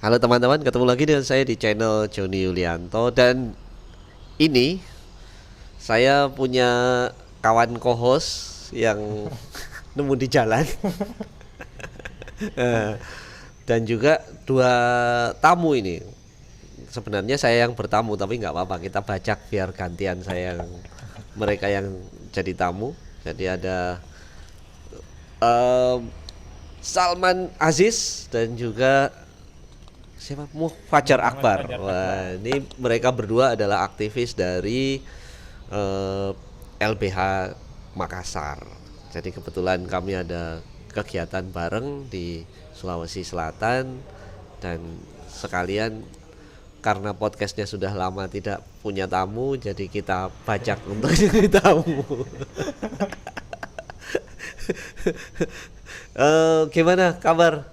Halo teman-teman, ketemu lagi dengan saya di channel Joni Yulianto. Dan ini saya punya kawan co-host yang nemu di jalan. Eh, Dan juga dua tamu ini. Sebenarnya saya yang bertamu, tapi nggak apa-apa, kita bajak biar gantian saya yang mereka yang jadi tamu. Jadi ada em, Salman Aziz dan juga siapa? Fajar Akbar. Wah, ini mereka berdua adalah aktivis dari eh, LBH Makassar. Jadi kebetulan kami ada kegiatan bareng di Sulawesi Selatan, dan sekalian karena podcastnya sudah lama tidak punya tamu, jadi kita bajak untuk jadi tamu. Gimana kabar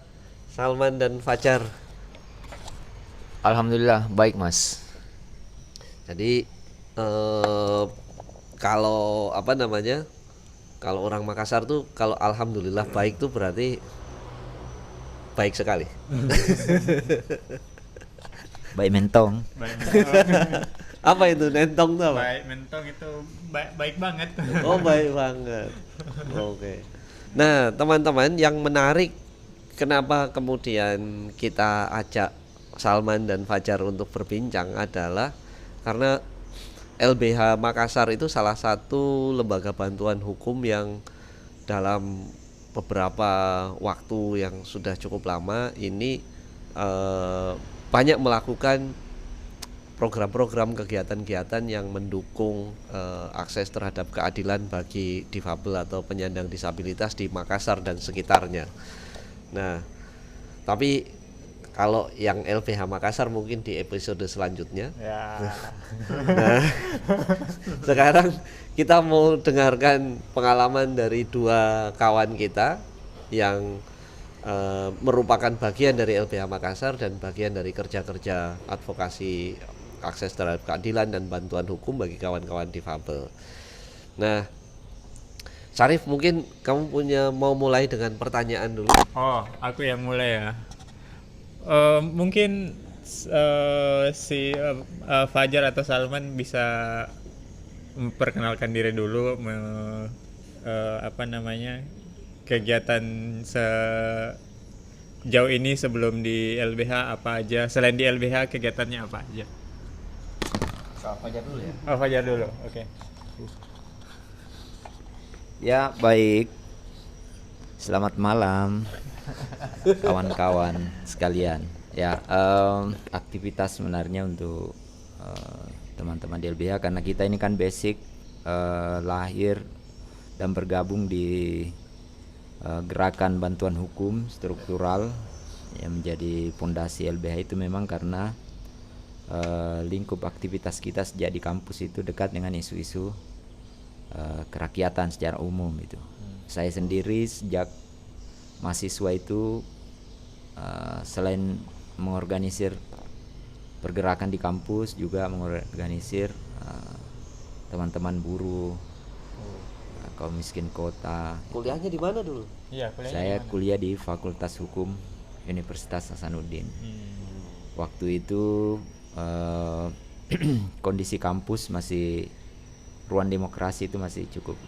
Salman dan Fajar? Alhamdulillah baik mas. Jadi kalau apa namanya, kalau orang Makassar tuh kalau alhamdulillah baik tuh berarti baik sekali. Baik mentong. Baik mentong. Apa itu nentong tuh apa? Baik mentong itu baik banget. Oh baik banget. Oke. Nah teman-teman, yang menarik kenapa kemudian kita ajak Salman dan Fajar untuk berbincang adalah karena LBH Makassar itu salah satu lembaga bantuan hukum yang dalam beberapa waktu yang sudah cukup lama ini eh, banyak melakukan program-program kegiatan-kegiatan yang mendukung akses terhadap keadilan bagi difabel atau penyandang disabilitas di Makassar dan sekitarnya. Nah, tapi kalau yang LBH Makassar mungkin di episode selanjutnya. Ya. Nah, sekarang kita mau dengarkan pengalaman dari dua kawan kita yang merupakan bagian dari LBH Makassar dan bagian dari kerja-kerja advokasi akses terhadap keadilan dan bantuan hukum bagi kawan-kawan difabel. Nah, Syarif, mungkin kamu mau mulai dengan pertanyaan dulu. Oh, aku yang mulai ya. Mungkin si Fajar atau Salman bisa memperkenalkan diri dulu, apa namanya, kegiatan sejauh ini sebelum di LBH apa aja, selain di LBH kegiatannya apa aja. Fajar dulu ya. Oh, Fajar dulu, oke. Ya baik. Selamat malam kawan-kawan sekalian. Ya aktivitas sebenarnya untuk teman-teman di LBH, karena kita ini kan basic lahir dan bergabung di gerakan bantuan hukum struktural yang menjadi fondasi LBH itu memang karena lingkup aktivitas kita sejak di kampus itu dekat dengan isu-isu kerakyatan secara umum itu. Saya sendiri sejak mahasiswa itu selain mengorganisir pergerakan di kampus juga mengorganisir teman-teman buruh, kaum miskin kota. Kuliahnya di mana dulu? Iya, Saya kuliah di Fakultas Hukum Universitas Hasanuddin. Waktu itu kondisi kampus masih, ruang demokrasi itu masih cukup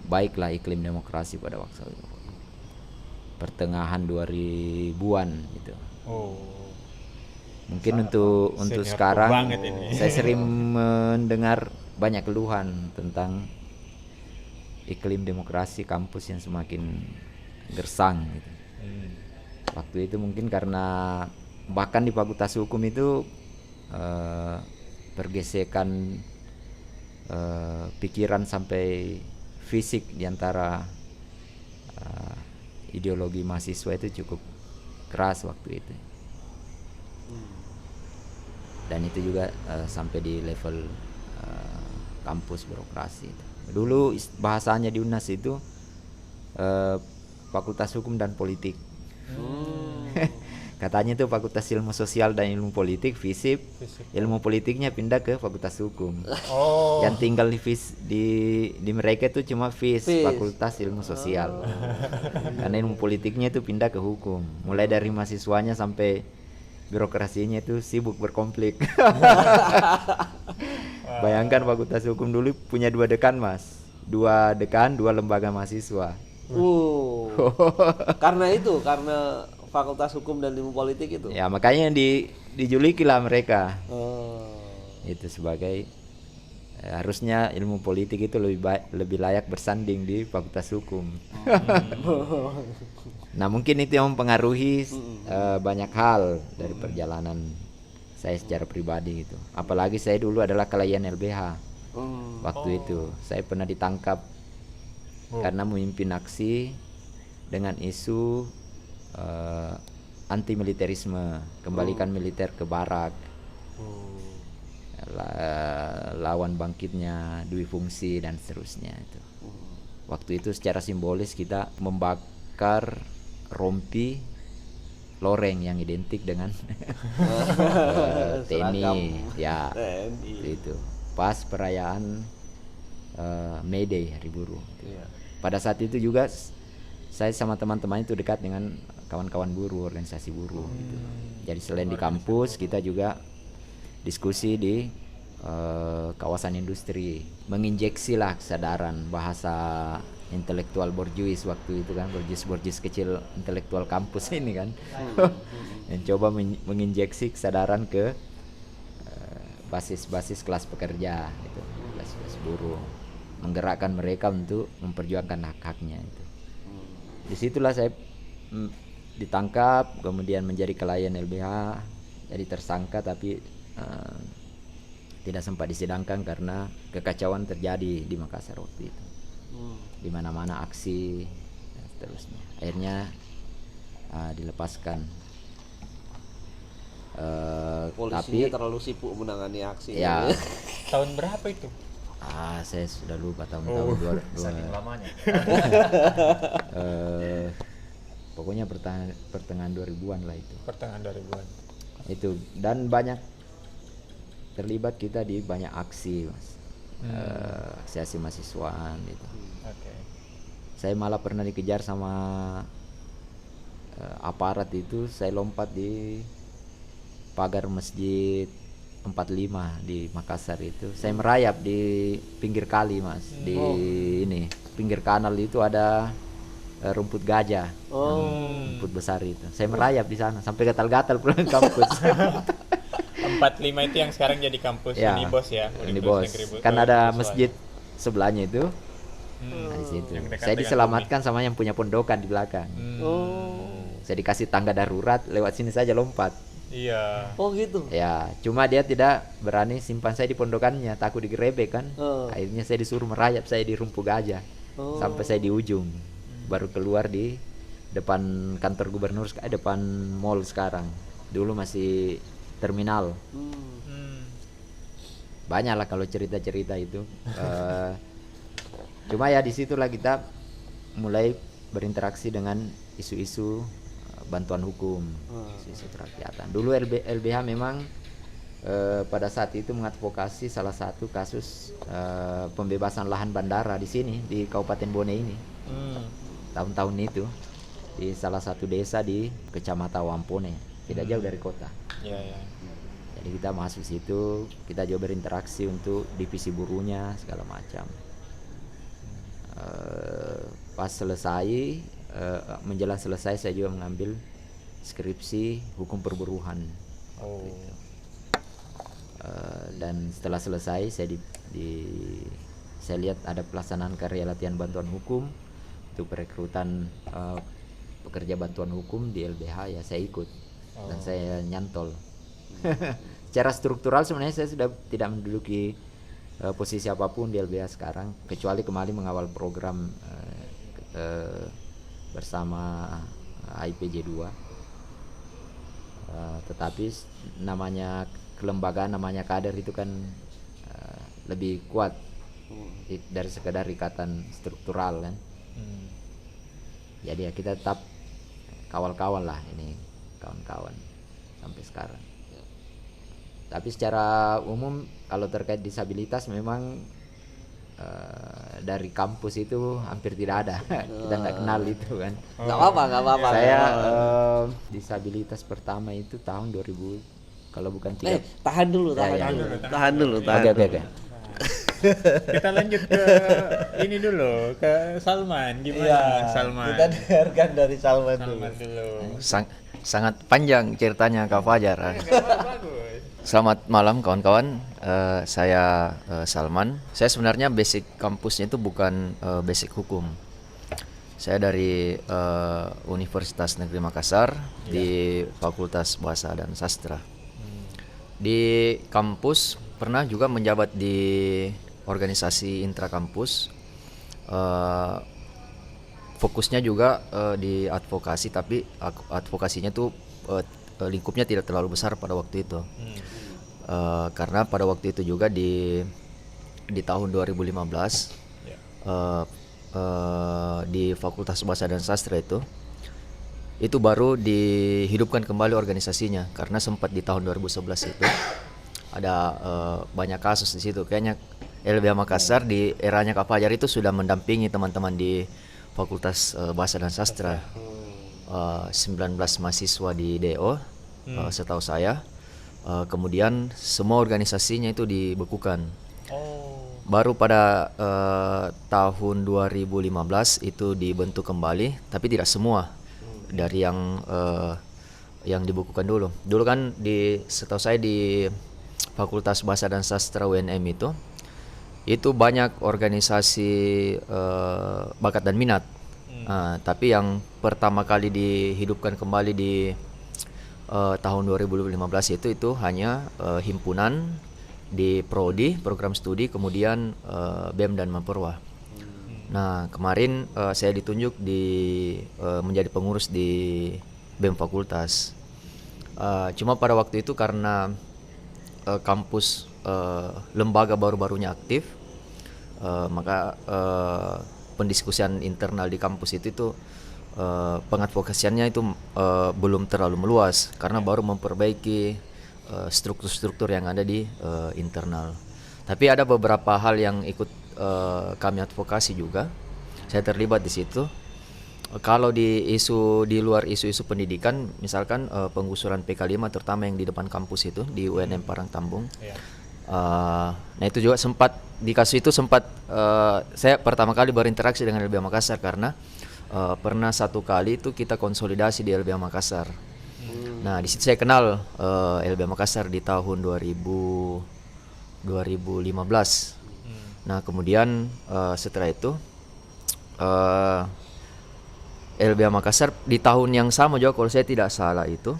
baiklah, iklim demokrasi pada waktu itu pertengahan 2000-an gitu. Oh. Mungkin untuk Senior sekarang banget ini. saya sering mendengar banyak keluhan tentang iklim demokrasi kampus yang semakin gersang gitu. Waktu itu mungkin karena bahkan di Fakultas Hukum itu pergesekan pikiran sampai fisik diantara ideologi mahasiswa itu cukup keras waktu itu. Dan itu juga sampai di level kampus birokrasi. Dulu bahasanya di UNAS itu Fakultas Hukum dan Politik. Katanya itu Fakultas Ilmu Sosial dan Ilmu Politik, FISIP. Ilmu politiknya pindah ke Fakultas Hukum. Oh. Yang tinggal di mereka itu cuma FIS. Fakultas Ilmu Sosial. Karena ilmu politiknya itu pindah ke hukum. Mulai dari mahasiswanya sampai birokrasinya itu sibuk berkonflik. Bayangkan Fakultas Hukum dulu punya 2 dekan, Mas. 2 dekan, 2 lembaga mahasiswa. Karena Fakultas Hukum dan Ilmu Politik itu. Ya, makanya dijuluki lah mereka. Oh. Itu sebagai harusnya ilmu politik itu lebih layak bersanding di Fakultas Hukum. Nah, mungkin itu yang mempengaruhi banyak hal dari perjalanan saya secara pribadi gitu. Apalagi saya dulu adalah klien LBH. Waktu itu saya pernah ditangkap karena memimpin aksi dengan isu anti militerisme, kembalikan militer ke barak, lawan bangkitnya Dwi Fungsi dan seterusnya itu. Waktu itu secara simbolis kita membakar rompi loreng yang identik dengan TNI, ya itu pas perayaan May Day, Hari Buruh. Pada saat itu juga saya sama teman-teman itu dekat dengan kawan-kawan buruh, organisasi buruh gitu. Jadi selain di kampus kita juga diskusi di kawasan industri, menginjeksi lah kesadaran bahasa intelektual borjuis waktu itu kan, borjuis kecil intelektual kampus ini kan. Dan coba menginjeksi kesadaran ke basis kelas pekerja gitu, kelas buruh, menggerakkan mereka untuk memperjuangkan hak-haknya itu. Disitulah saya ditangkap, kemudian menjadi klien LBH, jadi tersangka tapi tidak sempat disidangkan karena kekacauan terjadi di Makassar waktu itu. Di mana-mana aksi dan seterusnya. Akhirnya dilepaskan. Polisinya terlalu sibuk menangani aksi. Ya. Tahun berapa itu? Saya sudah lupa tahun-tahun saking lamanya. Pokoknya pertengahan 2000-an lah itu. Pertengahan 2000-an. Itu, dan banyak terlibat kita di banyak aksi, Mas. Aksi mahasiswaan gitu. Okay. Saya malah pernah dikejar sama aparat itu, saya lompat di pagar masjid 45 di Makassar itu. Saya merayap di pinggir kali, Mas. Di ini, pinggir kanal itu ada rumput gajah. Rumput besar itu. Saya merayap di sana sampai gatal-gatal pulang kampus. 45 itu yang sekarang jadi kampus Ya, Unibos ya. Unibos. Kan ada masjid sebelahnya itu. Nah, di situ. Yang dekat Saya dengan diselamatkan sama yang punya pondokan di belakang. Saya dikasih tangga darurat, lewat sini saja lompat. Iya. Oh gitu. Ya, cuma dia tidak berani simpan saya di pondokannya, takut digerebek kan. Akhirnya saya disuruh merayap saya di rumput gajah sampai saya di ujung. Baru keluar di depan kantor gubernur, depan mall sekarang. Dulu masih terminal. Banyak lah kalau cerita-cerita itu. Cuma ya disitulah kita mulai berinteraksi dengan isu-isu bantuan hukum, isu-isu kerakyatan. Dulu LBH memang pada saat itu mengadvokasi salah satu kasus pembebasan lahan bandara di sini di Kabupaten Bone ini. Tahun-tahun itu di salah satu desa di Kecamatan Wampone, tidak jauh dari kota. Iya, ya. Jadi kita masuk situ, kita juga berinteraksi untuk divisi buruhnya segala macam. Pas selesai, menjelang selesai saya juga mengambil skripsi hukum perburuhan. Dan setelah selesai saya lihat ada pelaksanaan karya latihan bantuan hukum untuk perekrutan pekerja bantuan hukum di LBH, ya saya ikut dan saya nyantol. Secara struktural sebenarnya saya sudah tidak menduduki posisi apapun di LBH sekarang, kecuali kembali mengawal program bersama IPJ 2. Tetapi namanya kelembagaan, namanya kader itu kan lebih kuat dari sekedar ikatan struktural kan. Jadi ya kita tetap kawal-kawal lah ini kawan-kawan sampai sekarang. Tapi secara umum kalau terkait disabilitas memang dari kampus itu hampir tidak ada. Kita nggak kenal itu kan. Nggak apa-apa, nggak apa-apa. Saya disabilitas pertama itu tahun 2000, kalau bukan tiga. Tahan dulu, Ya, ya. tahan dulu. Oke. Kita lanjut ke ini dulu, ke Salman. Gimana Salman? Kita dengarkan dari Salman dulu. Salman dulu. Sangat panjang ceritanya Kak Fajar. Bagus. Selamat malam kawan-kawan. Saya Salman. Saya sebenarnya basic kampusnya itu bukan basic hukum. Saya dari Universitas Negeri Makassar di Fakultas Bahasa dan Sastra. Di kampus pernah juga menjabat di organisasi intrakampus. Fokusnya juga di advokasi, tapi advokasinya tuh lingkupnya tidak terlalu besar pada waktu itu. Karena pada waktu itu juga di tahun 2015 di Fakultas Bahasa dan Sastra itu baru dihidupkan kembali organisasinya, karena sempat di tahun 2011 itu ada banyak kasus di situ. Kayaknya LBH Makassar di eranya Kak Fajar itu sudah mendampingi teman-teman di Fakultas Bahasa dan Sastra, 19 mahasiswa di DO, setahu saya. Kemudian semua organisasinya itu dibekukan. Baru pada tahun 2015 itu dibentuk kembali, tapi tidak semua dari yang dibekukan dulu. Dulu kan setahu saya di Fakultas Bahasa dan Sastra UNM itu banyak organisasi bakat dan minat. Tapi yang pertama kali dihidupkan kembali di tahun 2015 itu hanya himpunan di prodi, program studi, kemudian BEM dan Mapperwa. Nah, kemarin saya ditunjuk menjadi pengurus di BEM Fakultas. Cuma pada waktu itu karena kampus lembaga baru-barunya aktif, maka pendiskusian internal di kampus itu pengadvokasiannya itu belum terlalu meluas, karena baru memperbaiki struktur-struktur yang ada di internal. Tapi ada beberapa hal yang ikut kami advokasi juga. Saya terlibat di situ. Kalau di luar isu-isu pendidikan, misalkan penggusuran PK5 terutama yang di depan kampus itu di UNM Parangtambung. Nah itu juga sempat di kasus itu saya pertama kali berinteraksi dengan LBH Makassar, karena pernah satu kali itu kita konsolidasi di LBH Makassar. Nah di situ saya kenal LBH Makassar di tahun 2015. Nah kemudian setelah itu LBH Makassar di tahun yang sama juga, kalau saya tidak salah itu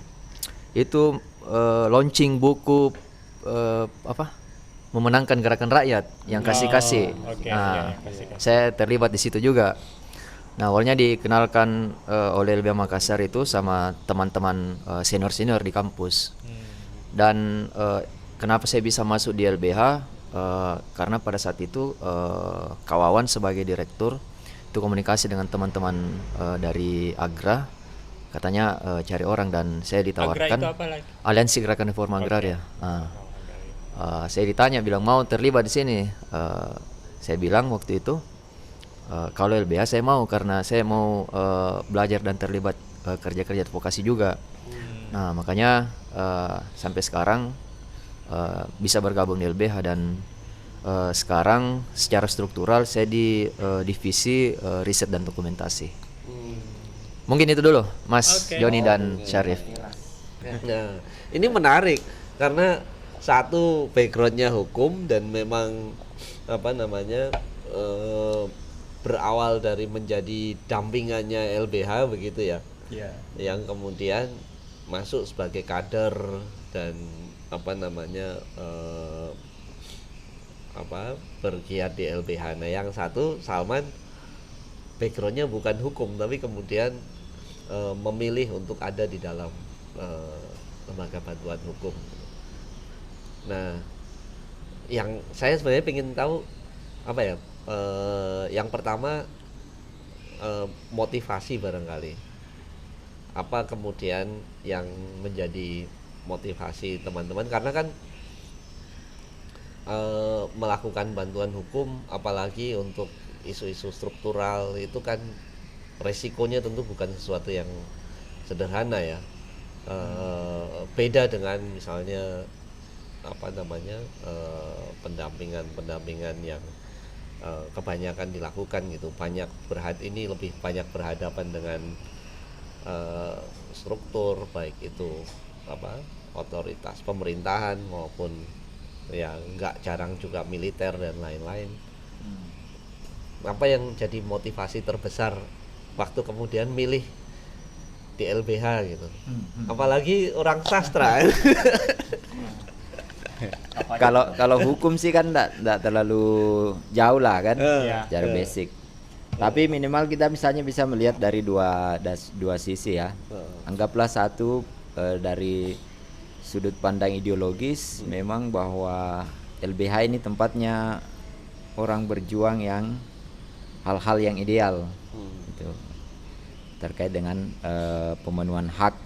launching buku memenangkan gerakan rakyat yang kasih-kasih. Saya terlibat di situ juga. Nah awalnya dikenalkan oleh LBH Makassar itu sama teman-teman senior-senior di kampus. Dan kenapa saya bisa masuk di LBH? Karena pada saat itu Kawawan sebagai direktur itu komunikasi dengan teman-teman dari Agra, katanya cari orang, dan saya ditawarkan Agra itu apa lagi? Aliansi Gerakan Reforma Agraria. Saya ditanya, bilang mau terlibat di sini. Saya bilang waktu itu kalau LBH saya mau, karena saya mau belajar dan terlibat kerja-kerja advokasi juga. Nah makanya sampai sekarang bisa bergabung di LBH, dan sekarang secara struktural saya di divisi riset dan dokumentasi. Mungkin itu dulu Mas Joni dan Syarif. Nah, ini menarik karena satu backgroundnya hukum, dan memang berawal dari menjadi dampingannya LBH begitu ya. Yang kemudian masuk sebagai kader dan bergiat di LBH. Nah yang satu Salman backgroundnya bukan hukum, tapi kemudian memilih untuk ada di dalam lembaga bantuan hukum. Nah yang saya sebenarnya ingin tahu yang pertama motivasi barangkali apa kemudian yang menjadi motivasi teman-teman, karena kan melakukan bantuan hukum apalagi untuk isu-isu struktural itu kan resikonya tentu bukan sesuatu yang sederhana ya. Beda dengan misalnya apa namanya pendampingan yang kebanyakan dilakukan gitu, ini lebih banyak berhadapan dengan struktur, baik itu apa otoritas pemerintahan maupun ya nggak jarang juga militer dan lain-lain. Apa yang jadi motivasi terbesar waktu kemudian milih di LBH gitu, apalagi orang sastra? Kalau hukum sih kan enggak terlalu jauh lah kan, secara basic. Tapi minimal kita misalnya bisa melihat dari dua sisi ya. Anggaplah satu dari sudut pandang ideologis, memang bahwa LBH ini tempatnya orang berjuang yang hal-hal yang ideal, gitu, terkait dengan pemenuhan hak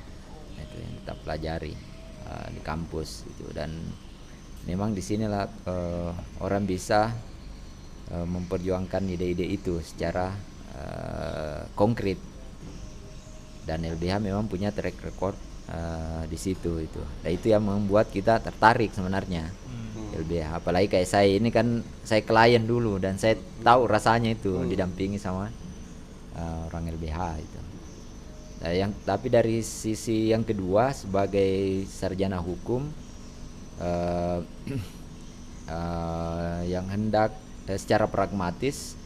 itu yang kita pelajari di kampus itu. Dan memang di sinilah orang bisa memperjuangkan ide-ide itu secara konkret, dan LBH memang punya track record di situ itu. Dan itu yang membuat kita tertarik sebenarnya LBH. Apalagi kayak saya ini kan saya klien dulu dan saya tahu rasanya itu didampingi sama orang LBH itu. Nah, tapi dari sisi yang kedua sebagai sarjana hukum yang hendak secara pragmatis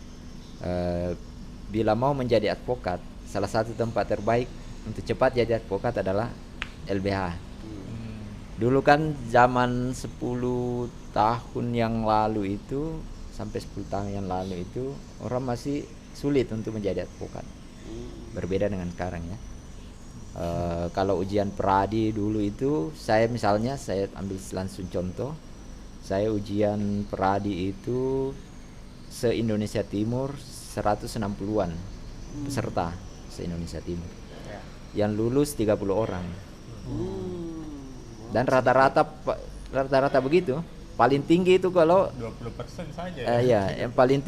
bila mau menjadi advokat, salah satu tempat terbaik untuk cepat jadi advokat adalah LBH. Dulu kan zaman 10 tahun yang lalu itu, sampai 10 tahun yang lalu itu orang masih sulit untuk menjadi advokat. Berbeda dengan sekarang ya. Kalau ujian pradi dulu itu, saya ambil langsung contoh, saya ujian pradi itu se-Indonesia Timur 160-an peserta se-Indonesia Timur. Yang lulus 30 orang. Dan rata-rata begitu. Paling tinggi itu kalau 20% saja. Yang paling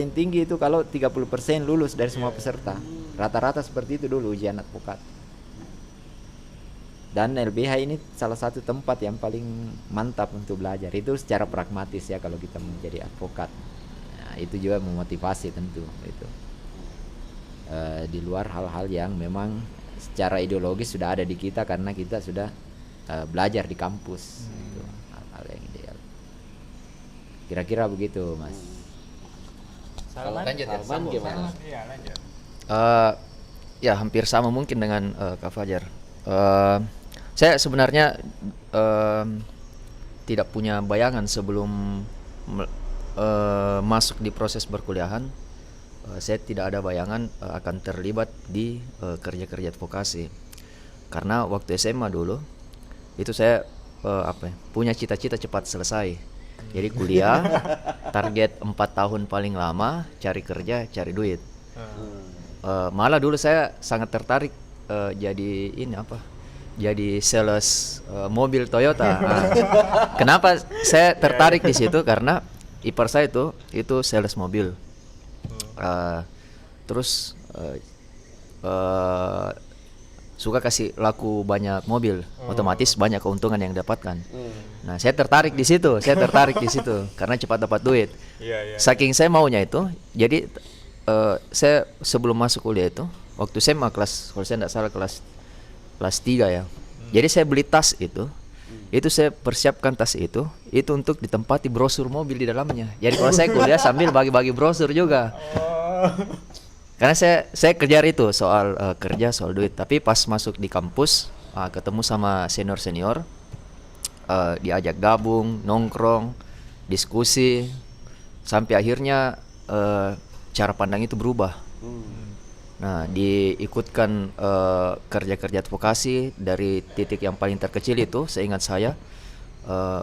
tinggi itu kalau 30% lulus dari semua peserta. Rata-rata seperti itu dulu ujian advokat. Dan LBH ini salah satu tempat yang paling mantap untuk belajar. Itu secara pragmatis ya kalau kita menjadi advokat. Nah, itu juga memotivasi tentu itu. Di luar hal-hal yang memang secara ideologis sudah ada di kita karena kita sudah belajar di kampus. Itu hal-hal yang ideal. Kira-kira begitu, Mas. Salman, Lanjut ya. Salman gimana? Iya, lanjut. Ya hampir sama mungkin dengan Kak Fajar. Saya sebenarnya tidak punya bayangan sebelum masuk di proses perkuliahan. Saya tidak ada bayangan akan terlibat di kerja-kerja advokasi. Karena waktu SMA dulu itu saya punya cita-cita cepat selesai. Jadi kuliah, target 4 tahun paling lama, cari kerja, cari duit. Malah dulu saya sangat tertarik jadi sales mobil Toyota. Kenapa saya tertarik di situ? Karena ipar saya itu sales mobil. Terus suka kasih laku banyak mobil, otomatis banyak keuntungan yang dapatkan. Nah, saya tertarik di situ karena cepat dapat duit. Saking saya maunya itu, jadi saya sebelum masuk kuliah itu, waktu SMA kalau saya tidak salah kelas 3 ya. Jadi saya beli tas itu saya persiapkan tas itu untuk ditempati brosur mobil di dalamnya. Jadi kalau saya kuliah sambil bagi-bagi brosur juga. Karena saya kejar itu soal kerja, soal duit. Tapi pas masuk di kampus, ketemu sama senior, diajak gabung, nongkrong, diskusi, sampai akhirnya cara pandang itu berubah. Nah, diikutkan kerja-kerja advokasi dari titik yang paling terkecil itu, seingat saya,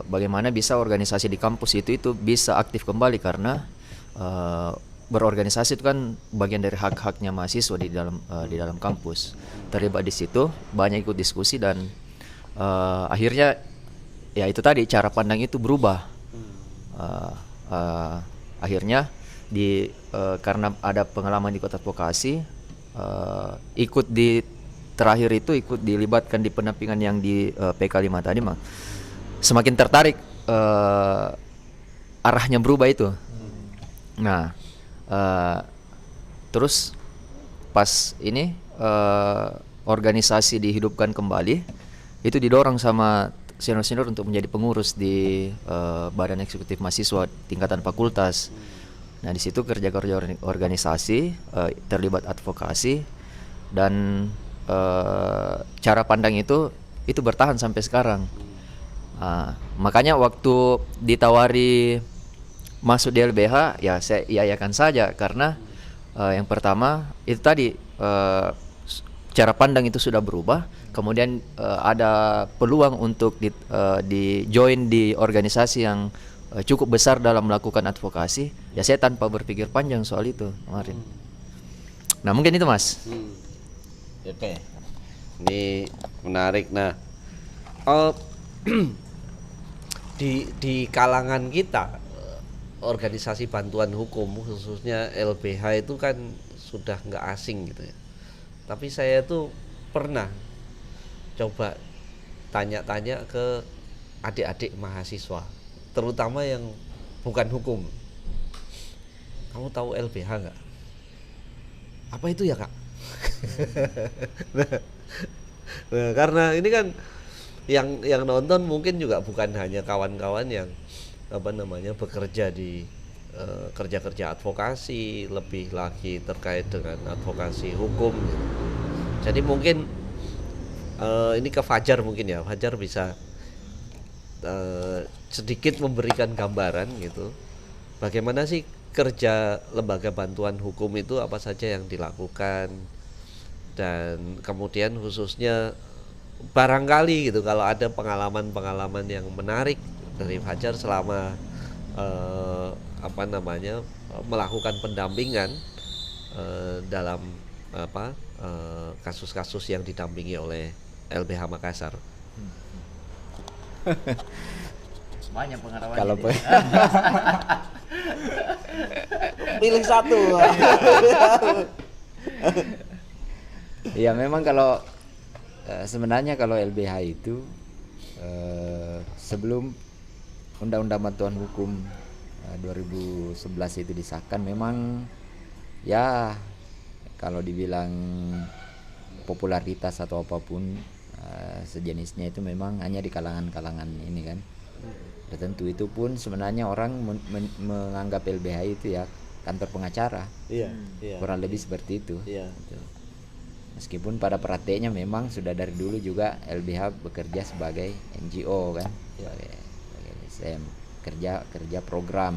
bagaimana bisa organisasi di kampus itu bisa aktif kembali karena berorganisasi itu kan bagian dari hak-haknya mahasiswa di dalam kampus. Terlibat di situ, banyak ikut diskusi dan akhirnya ya itu tadi cara pandang itu berubah. Akhirnya karena ada pengalaman di Kota Advokasi, terakhir itu ikut dilibatkan di pendampingan yang di PK5 tadi mah semakin tertarik, arahnya berubah itu. Nah, terus pas ini organisasi dihidupkan kembali, itu didorong sama senior-senior untuk menjadi pengurus di Badan Eksekutif Mahasiswa tingkatan fakultas. Nah, di situ kerja-kerja organisasi, terlibat advokasi, dan cara pandang itu bertahan sampai sekarang. Makanya waktu ditawari masuk di LBH, ya saya iayakan saja karena yang pertama itu tadi cara pandang itu sudah berubah, kemudian ada peluang untuk di join di organisasi yang cukup besar dalam melakukan advokasi. Ya saya tanpa berpikir panjang soal itu kemarin. Nah mungkin itu Mas. Oke, ini menarik. Nah, di kalangan kita, organisasi bantuan hukum khususnya LBH itu kan sudah nggak asing gitu ya. Tapi saya tuh pernah coba tanya-tanya ke adik-adik mahasiswa, terutama yang bukan hukum. Kamu tahu LBH nggak? Apa itu ya, Kak? Nah, karena ini kan yang nonton mungkin juga bukan hanya kawan-kawan yang bekerja di kerja-kerja advokasi, lebih lagi terkait dengan advokasi hukum gitu. Jadi mungkin ini ke Fajar mungkin ya, Fajar bisa sedikit memberikan gambaran gitu, bagaimana sih kerja lembaga bantuan hukum itu, apa saja yang dilakukan, dan kemudian khususnya barangkali gitu kalau ada pengalaman-pengalaman yang menarik dari Fajar selama melakukan pendampingan dalam kasus-kasus yang didampingi oleh LBH Makassar. Banyak pengalaman. Kalau Pilih satu. ya memang kalau sebenarnya kalau LBH itu sebelum Undang-Undang Bantuan Hukum 2011 itu disahkan, memang ya kalau dibilang popularitas atau apapun sejenisnya itu memang hanya di kalangan-kalangan ini kan. Tentu itu pun sebenarnya orang menganggap LBH itu ya kantor pengacara. Iya. Kurang lebih seperti itu. Iya. Gitu. Meskipun pada prakteknya memang sudah dari dulu juga LBH bekerja sebagai NGO kan, sebagai SM, kerja program.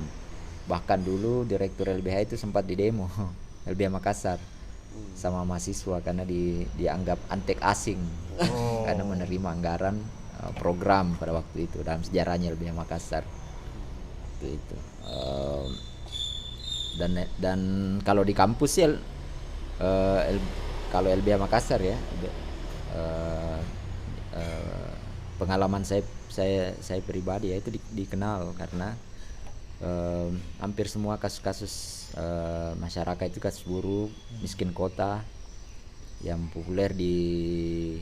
Bahkan dulu direktur LBH itu sempat didemo LBH Makassar sama mahasiswa karena dianggap antek asing karena menerima anggaran program pada waktu itu dalam sejarahnya LBH Makassar itu. Dan kalau di kampus ya kalau LBH Makassar ya pengalaman saya pribadi ya itu dikenal karena hampir semua kasus-kasus masyarakat itu kasus buruh, miskin kota yang populer di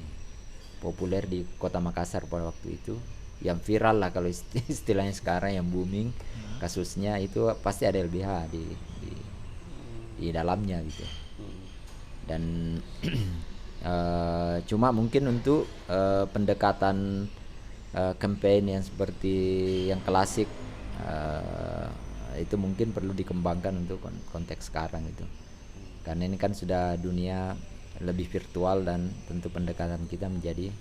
Kota Makassar pada waktu itu, yang viral lah kalau istilahnya sekarang, yang booming kasusnya itu pasti ada LBH di dalamnya gitu. Dan cuma mungkin untuk pendekatan campaign yang seperti yang klasik itu mungkin perlu dikembangkan untuk konteks sekarang itu, karena ini kan sudah dunia lebih virtual dan tentu pendekatan kita menjadi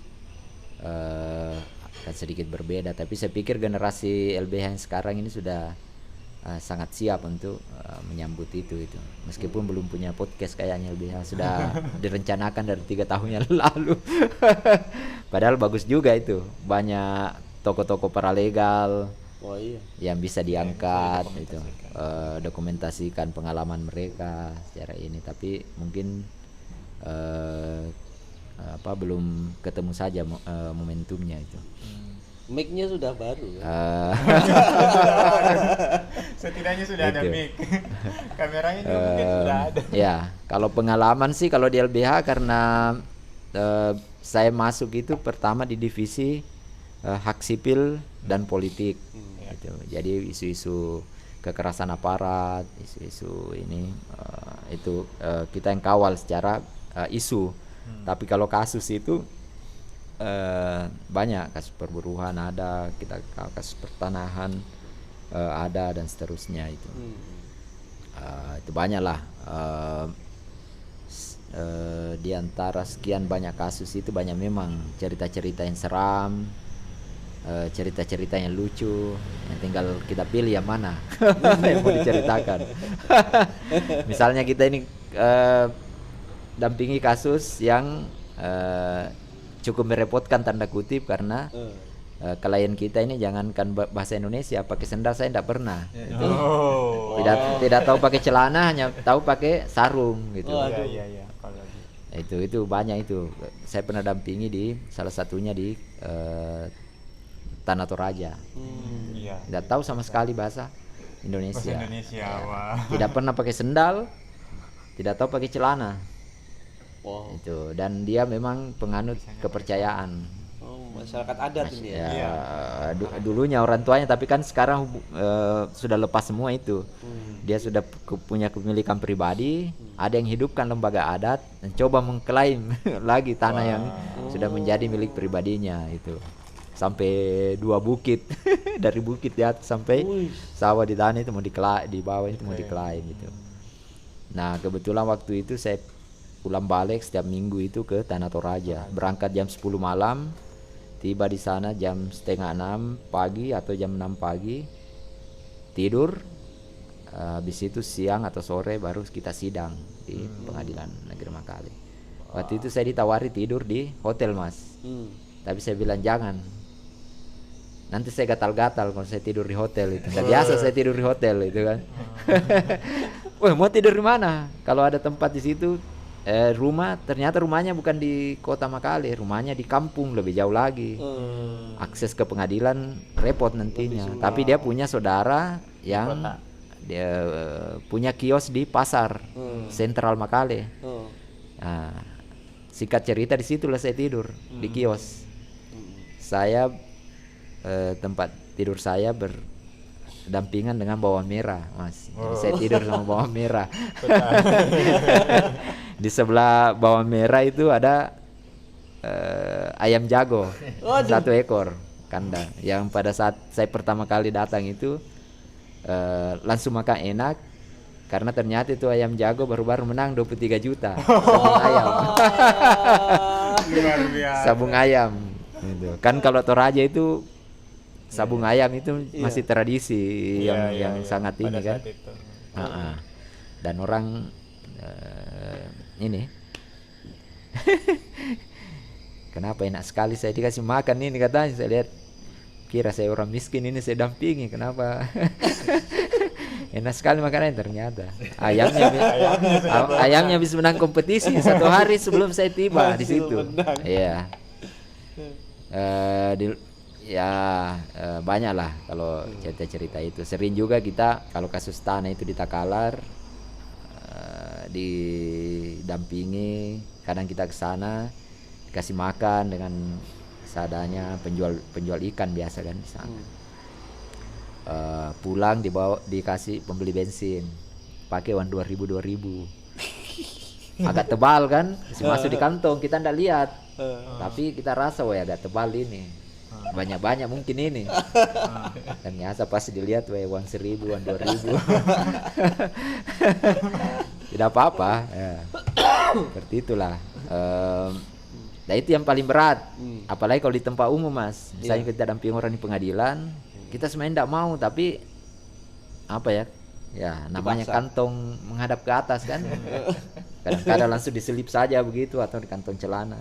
akan sedikit berbeda. Tapi saya pikir generasi LBH yang sekarang ini sudah sangat siap untuk menyambut itu. Meskipun belum punya podcast kayaknya LBH sudah direncanakan dari 3 tahun yang lalu. Padahal bagus juga itu, banyak toko-toko paralegal Oh iya. yang bisa diangkat itu, dokumentasikan pengalaman mereka secara ini, tapi mungkin belum ketemu saja momentumnya itu. Mic-nya sudah baru. Eh, Setidaknya sudah ada Itu. mic. Kameranya juga mungkin sudah ada. Ya, kalau pengalaman sih kalau di LBH karena saya masuk itu pertama di divisi hak sipil dan politik. Gitu. Jadi isu-isu kekerasan aparat, isu-isu ini itu kita yang kawal secara isu. Tapi kalau kasus itu banyak, kasus perburuan ada, kita kasus pertanahan ada dan seterusnya itu. Itu banyak lah. Di antara sekian banyak kasus itu banyak memang cerita-cerita yang seram, cerita-cerita yang lucu, yang tinggal kita pilih yang mana yang mau diceritakan. Misalnya kita ini dampingi kasus yang cukup merepotkan tanda kutip karena klien kita ini jangankan bahasa Indonesia, pakai sendal saya tidak pernah. Itu tidak tahu pakai celana, hanya tahu pakai sarung gitu. Iya. Itu banyak itu. Saya pernah dampingi di salah satunya di Tanah Toraja. Iya. Tidak tahu sama sekali bahasa Bahasa Indonesia. Indonesia, wah. Tidak pernah pakai sendal, tidak tahu pakai celana. Wow. Itu, dan dia memang penganut kepercayaan. Oh, masyarakat adat ini ya. Ya, dulunya orang tuanya, tapi kan sekarang sudah lepas semua itu. Dia sudah punya kepemilikan pribadi, ada yang hidupkan lembaga adat dan coba mengklaim lagi tanah yang sudah menjadi milik pribadinya itu. Sampai 2 bukit dari bukit di atas sampai sawah di tanah itu mau di bawah itu mau diklaim itu. Nah, kebetulan waktu itu saya pulang balik setiap minggu itu ke Tanah Toraja, berangkat jam 10 malam, tiba di sana jam 5:30 pagi atau jam 6 pagi, tidur, habis itu siang atau sore baru kita sidang di Pengadilan Negeri Makale. Waktu itu saya ditawari tidur di hotel, Mas, tapi saya bilang jangan, nanti saya gatal-gatal kalau saya tidur di hotel itu. Nggak biasa saya tidur di hotel itu kan. Wah, mau tidur di mana? Kalau ada tempat di situ. Ternyata rumahnya bukan di kota Makale, rumahnya di kampung lebih jauh lagi. Akses ke pengadilan repot nantinya. Tapi dia punya saudara yang dia punya kios di pasar sentral Makale. Nah, singkat cerita di situlah saya tidur di kios. Saya tempat tidur saya berdampingan dengan bawang merah, Mas. Jadi saya tidur sama bawang merah. Di sebelah bawang merah itu ada ayam jago 1 ekor kandang, yang pada saat saya pertama kali datang itu langsung makan enak karena ternyata itu ayam jago baru-baru menang 23 juta sabung ayam. Luar biasa. Sabung ayam gitu. Kan kalau Toraja itu sabung ayam itu masih tradisi yang sangat tinggi kan. Dan orang ini kenapa enak sekali saya dikasih makan ini, katanya. Saya lihat, kira saya orang miskin ini saya dampingi, kenapa enak sekali makanannya. Ternyata ayamnya bisa menang kompetisi 1 hari sebelum saya tiba di situ. Iya. Banyak lah kalau cerita-cerita itu. Sering juga kita kalau kasus tanah itu di Takalar didampingi, kadang kita ke sana dikasih makan dengan seadanya, penjual ikan biasa kan di sana. Pulang dikasih pembeli bensin pakai uang 2.000 agak tebal kan, masuk di kantong kita ndak lihat, tapi kita rasa wah agak tebal ini, banyak mungkin ini. Dan biasa pas dilihat uang 1.000, uang 2.000. Tidak apa-apa ya. Seperti itulah. Nah itu yang paling berat, apalagi kalau di tempat umum, Mas. Misalnya kita dampingi orang di pengadilan, kita sebenarnya tidak mau, tapi apa ya namanya kantong menghadap ke atas kan. Kadang-kadang langsung diselip saja begitu, atau di kantong celana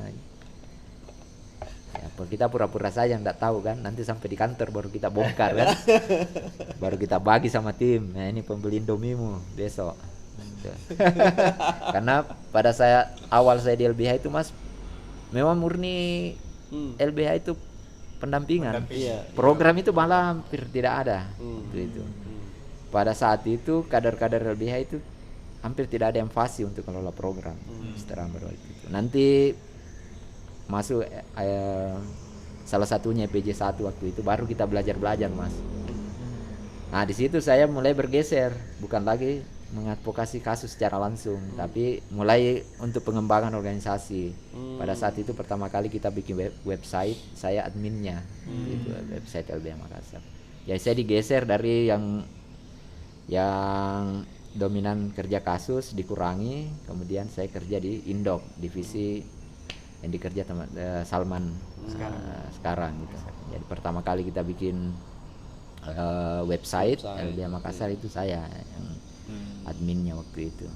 ya, Kita pura-pura saja nggak tahu kan, nanti sampai di kantor baru kita bongkar kan. Baru kita bagi sama tim, nah ini pembeli Indomimu besok. Gitu. Karena pada awal saya di LBH itu Mas, memang murni LBH itu pendampingan. Iya. Program itu malah hampir tidak ada. Gitu. Pada saat itu kader-kader LBH itu hampir tidak ada yang fasih untuk mengelola program setelah waktu itu. Nanti masuk salah satunya PJ 1 waktu itu baru kita belajar Mas. Nah di situ saya mulai bergeser, bukan lagi mengadvokasi kasus secara langsung, tapi mulai untuk pengembangan organisasi. Pada saat itu pertama kali kita bikin website, saya adminnya, gitu, website LBH Makassar. Jadi saya digeser dari yang dominan kerja kasus dikurangi, kemudian saya kerja di Indok, divisi yang dikerja Salman sekarang gitu. Jadi pertama kali kita bikin website LBH Makassar itu saya yang adminnya waktu itu.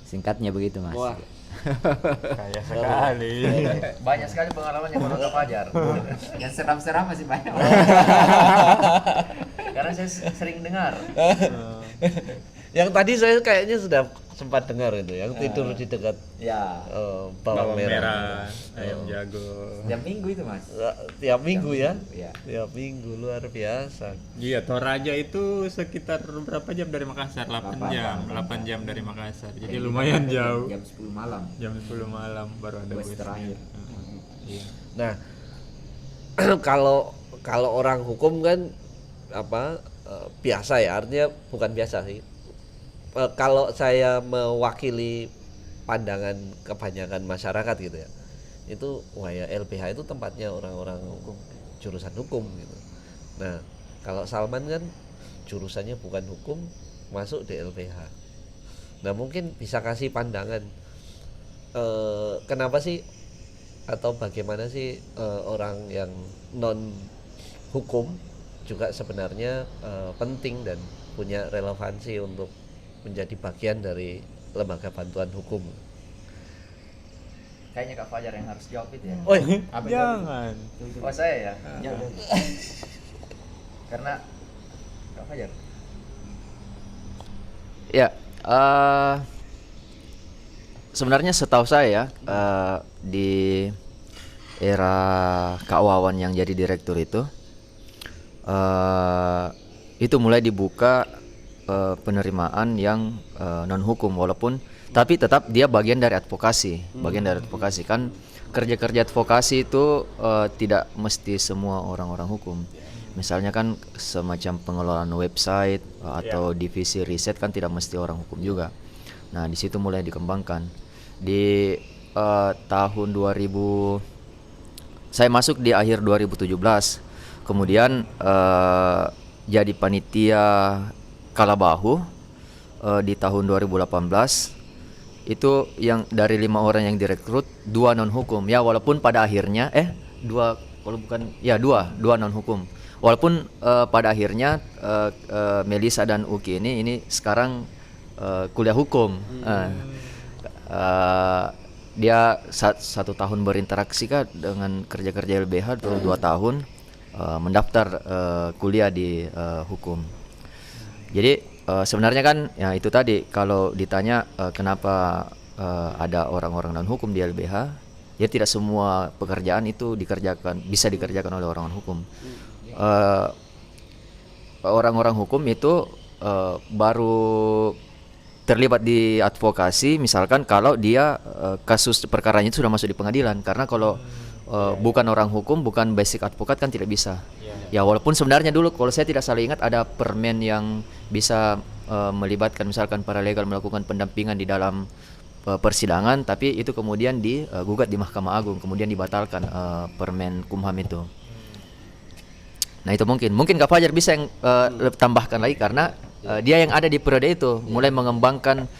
Singkatnya begitu Mas. Wah. Kaya sekali. Banyak sekali pengalaman yang Kak Fajar. Yang seram-seram masih banyak. Karena saya sering dengar. Yang tadi saya kayaknya sudah sempat dengar itu, yang tidur di dekat Ya, bawang merah. ayam jago. setiap minggu itu Mas. Tiap minggu ya. Iya. Tiap minggu luar biasa. Iya, Toraja itu sekitar berapa jam dari Makassar? 8 jam. 8 8 jam dari Makassar. Jadi lumayan jauh. Jam 10 malam. Jam 10 malam baru ada Bus terakhir. Iya. Nah, kalau orang hukum kan biasa ya, artinya bukan biasa sih. Kalau saya mewakili pandangan kebanyakan masyarakat gitu ya, itu wah ya LBH itu tempatnya orang-orang jurusan hukum gitu. Nah, kalau Salman kan jurusannya bukan hukum, masuk di LBH. Nah, mungkin bisa kasih pandangan kenapa sih atau bagaimana sih orang yang non hukum juga sebenarnya penting dan punya relevansi untuk menjadi bagian dari lembaga bantuan hukum. Kayaknya Kak Fajar yang harus jawab itu ya. Oh, Jangan. Oh saya ya. Karena Kak Fajar. Ya, sebenarnya setahu saya di era Kak Wawan yang jadi direktur itu mulai dibuka penerimaan yang non hukum, walaupun tapi tetap dia bagian dari advokasi. Kan kerja-kerja advokasi itu tidak mesti semua orang-orang hukum. Misalnya kan semacam pengelolaan website atau divisi riset kan tidak mesti orang hukum juga. Nah, di situ mulai dikembangkan. Di tahun 2000 saya masuk di akhir 2017. Kemudian jadi panitia Kalabahu di tahun 2018. Itu yang dari 5 orang yang direkrut 2 non hukum ya, walaupun pada akhirnya 2 non hukum, walaupun pada akhirnya Melisa dan Uki ini sekarang kuliah hukum. Dia 1 tahun berinteraksi kan dengan kerja-kerja LBH, 2 tahun mendaftar kuliah di hukum. Jadi sebenarnya kan ya itu tadi, kalau ditanya kenapa ada orang-orang non hukum di LBH, ya tidak semua pekerjaan itu bisa dikerjakan oleh orang hukum. Orang-orang hukum itu baru terlibat di advokasi misalkan kalau dia kasus perkaranya itu sudah masuk di pengadilan, karena kalau bukan orang hukum, bukan basic advokat kan tidak bisa. Ya walaupun sebenarnya dulu kalau saya tidak salah ingat ada permen yang bisa melibatkan misalkan paralegal melakukan pendampingan di dalam persidangan, tapi itu kemudian digugat di Mahkamah Agung, kemudian dibatalkan permen Kumham itu. Nah itu mungkin Kak Fajar bisa yang tambahkan lagi, karena dia yang ada di periode itu mulai mengembangkan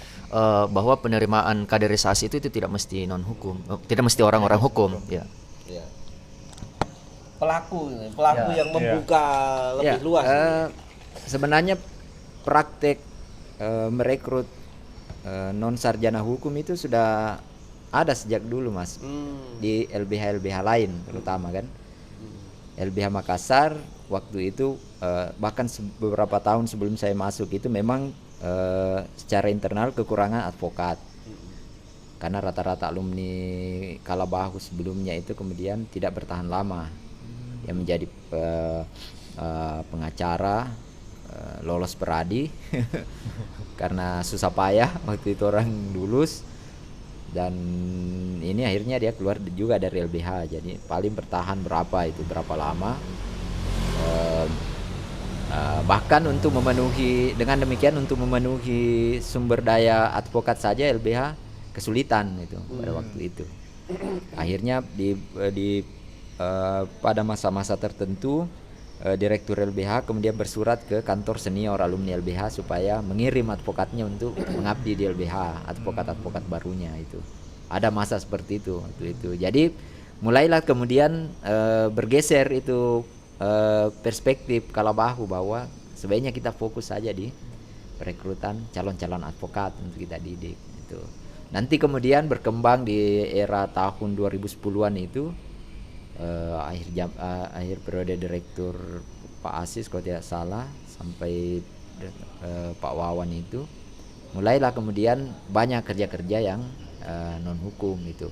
bahwa penerimaan kaderisasi itu tidak mesti non hukum, tidak mesti orang-orang hukum ya. Pelaku yang membuka lebih luas. Sebenarnya praktek merekrut non sarjana hukum itu sudah ada sejak dulu Mas, di LBH lain terutama kan. LBH Makassar waktu itu bahkan beberapa tahun sebelum saya masuk itu memang secara internal kekurangan advokat. Karena rata-rata alumni Kalabahu sebelumnya itu kemudian tidak bertahan lama, yang menjadi pengacara, lolos peradi karena susah payah waktu itu orang lulus, dan ini akhirnya dia keluar juga dari LBH. Jadi paling bertahan berapa lama, bahkan untuk memenuhi, dengan demikian untuk memenuhi sumber daya advokat saja LBH kesulitan itu pada waktu itu. Akhirnya pada masa-masa tertentu Direktur LBH kemudian bersurat ke kantor senior alumni LBH supaya mengirim advokatnya untuk mengabdi di LBH, advokat-advokat barunya itu. Ada masa seperti itu waktu itu. Jadi mulailah kemudian bergeser itu perspektif Kalabahu bahwa sebaiknya kita fokus saja di perekrutan calon-calon advokat untuk kita didik itu. Nanti kemudian berkembang di era tahun 2010-an itu akhir periode direktur Pak Asis kalau tidak salah sampai Pak Wawan itu mulailah kemudian banyak kerja-kerja yang non hukum itu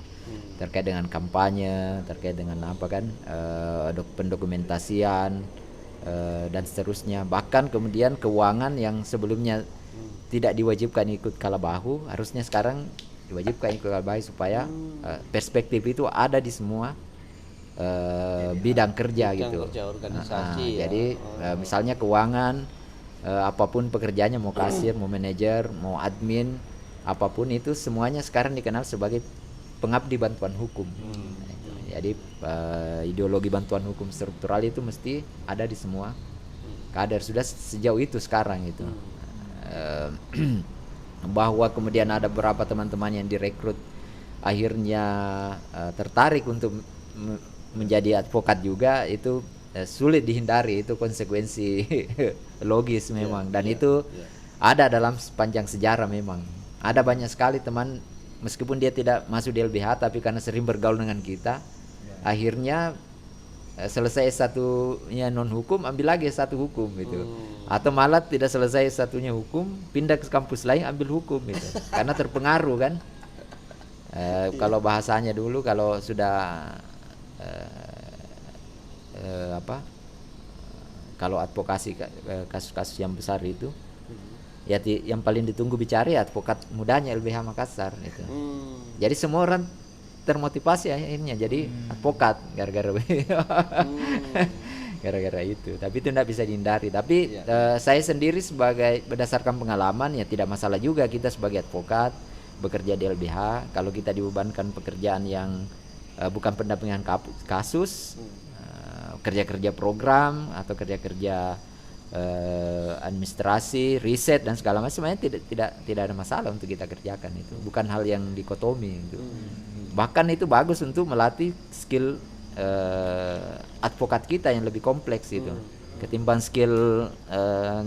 terkait dengan kampanye, terkait dengan apa kan pendokumentasian dan seterusnya. Bahkan kemudian keuangan yang sebelumnya tidak diwajibkan ikut Kalabahu harusnya sekarang diwajibkan ikut Kalabahu supaya perspektif itu ada di semua bidang kerja gitu. Kerja organisasi. Jadi misalnya keuangan, apapun pekerjaannya, mau kasir, mau manajer, mau admin, apapun itu semuanya sekarang dikenal sebagai pengabdi bantuan hukum. Jadi ideologi bantuan hukum struktural itu mesti ada di semua kader, sudah sejauh itu sekarang itu. Bahwa kemudian ada beberapa teman-teman yang direkrut akhirnya tertarik untuk menjadi advokat juga, itu sulit dihindari, itu konsekuensi logis memang, dan itu ada dalam sepanjang sejarah. Memang ada banyak sekali teman meskipun dia tidak masuk di LBH tapi karena sering bergaul dengan kita akhirnya selesai satunya non hukum ambil lagi satu hukum gitu, atau malah tidak selesai satunya hukum pindah ke kampus lain ambil hukum gitu karena terpengaruh kan. Kalau bahasanya dulu kalau sudah kalau advokasi kasus-kasus yang besar itu ya yang paling ditunggu bicara ya advokat mudanya LBH Makassar itu. Jadi semua orang termotivasi akhirnya jadi advokat gara-gara gara-gara itu. Tapi itu tidak bisa dihindari. Tapi saya sendiri sebagai berdasarkan pengalaman ya tidak masalah juga kita sebagai advokat bekerja di LBH kalau kita dibebankan pekerjaan yang bukan pendampingan kasus, kerja-kerja program atau kerja-kerja administrasi, riset dan segala macam, sebenarnya tidak ada masalah untuk kita kerjakan itu. Bukan hal yang dikotomi itu. Bahkan itu bagus untuk melatih skill advokat kita yang lebih kompleks itu. Ketimbang skill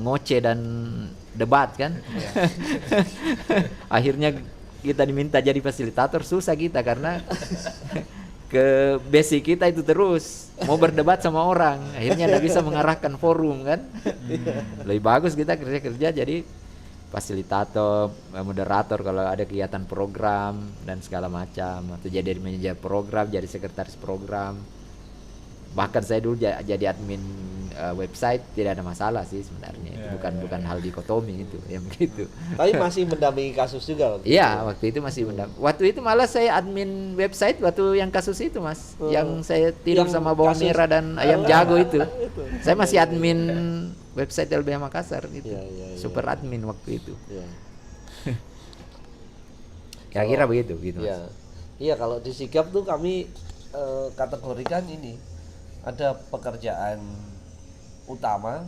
ngoce dan debat kan. Akhirnya kita diminta jadi fasilitator susah kita karena ke basic kita itu terus mau berdebat sama orang, akhirnya tidak bisa mengarahkan forum kan. Lebih bagus kita kerja jadi fasilitator, moderator kalau ada kegiatan program dan segala macam, atau jadi manajer program, jadi sekretaris program. Bahkan saya dulu jadi admin website, tidak ada masalah sih sebenarnya. Itu bukan hal dikotomi itu, yang begitu. Tapi masih mendampingi kasus juga waktu iya, waktu itu masih waktu itu malah saya admin website waktu yang kasus itu, Mas. Yang saya tidur sama bawang merah dan ayam jago itu. Saya masih admin website LBH Makassar gitu. Super admin waktu itu. Kira-kira begitu gitu, Mas. Iya, kalau di Sigap tuh kami kategorikan ini ada pekerjaan utama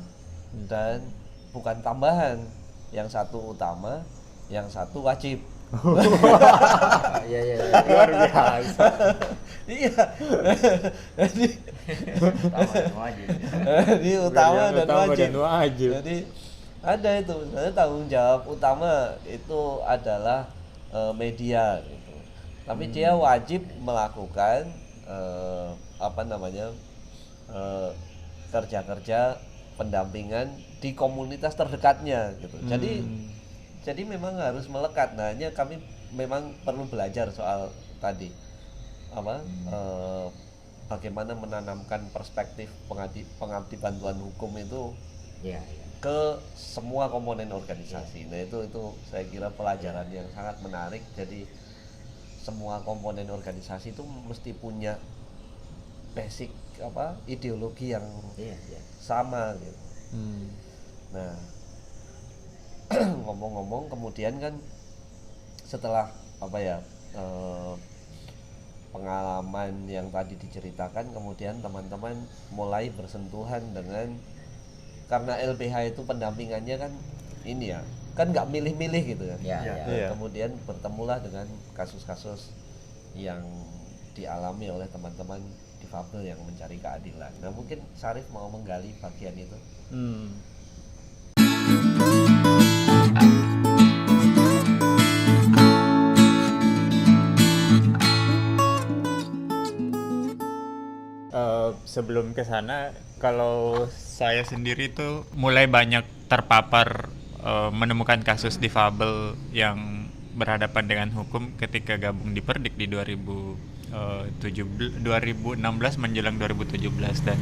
dan bukan tambahan. Yang satu utama, yang satu wajib. Iya, luar biasa. Iya. Jadi utama dan wajib. Jadi ada itu, misalnya tanggung jawab utama itu adalah media gitu. Tapi dia wajib melakukan apa namanya kerja-kerja pendampingan di komunitas terdekatnya gitu. Jadi memang harus melekat. Nah, hanya kami memang perlu belajar soal tadi apa bagaimana menanamkan perspektif pengabdi bantuan hukum itu Ya, ke semua komponen organisasi. Nah, itu saya kira pelajaran yang sangat menarik. Jadi semua komponen organisasi itu mesti punya basic apa ideologi yang iya. sama gitu. Nah, ngomong-ngomong kemudian kan setelah apa ya pengalaman yang tadi diceritakan, kemudian teman-teman mulai bersentuhan dengan, karena LBH itu pendampingannya kan ini ya kan nggak milih-milih gitu kan. Ya, Iya. ya. Kemudian bertemulah dengan kasus-kasus yang dialami oleh teman-teman difabel yang mencari keadilan. Nah, mungkin Syarif mau menggali bagian itu. Sebelum ke sana, kalau saya sendiri tuh mulai banyak terpapar menemukan kasus difabel yang berhadapan dengan hukum ketika gabung di Perdik di 2016 menjelang 2017, dan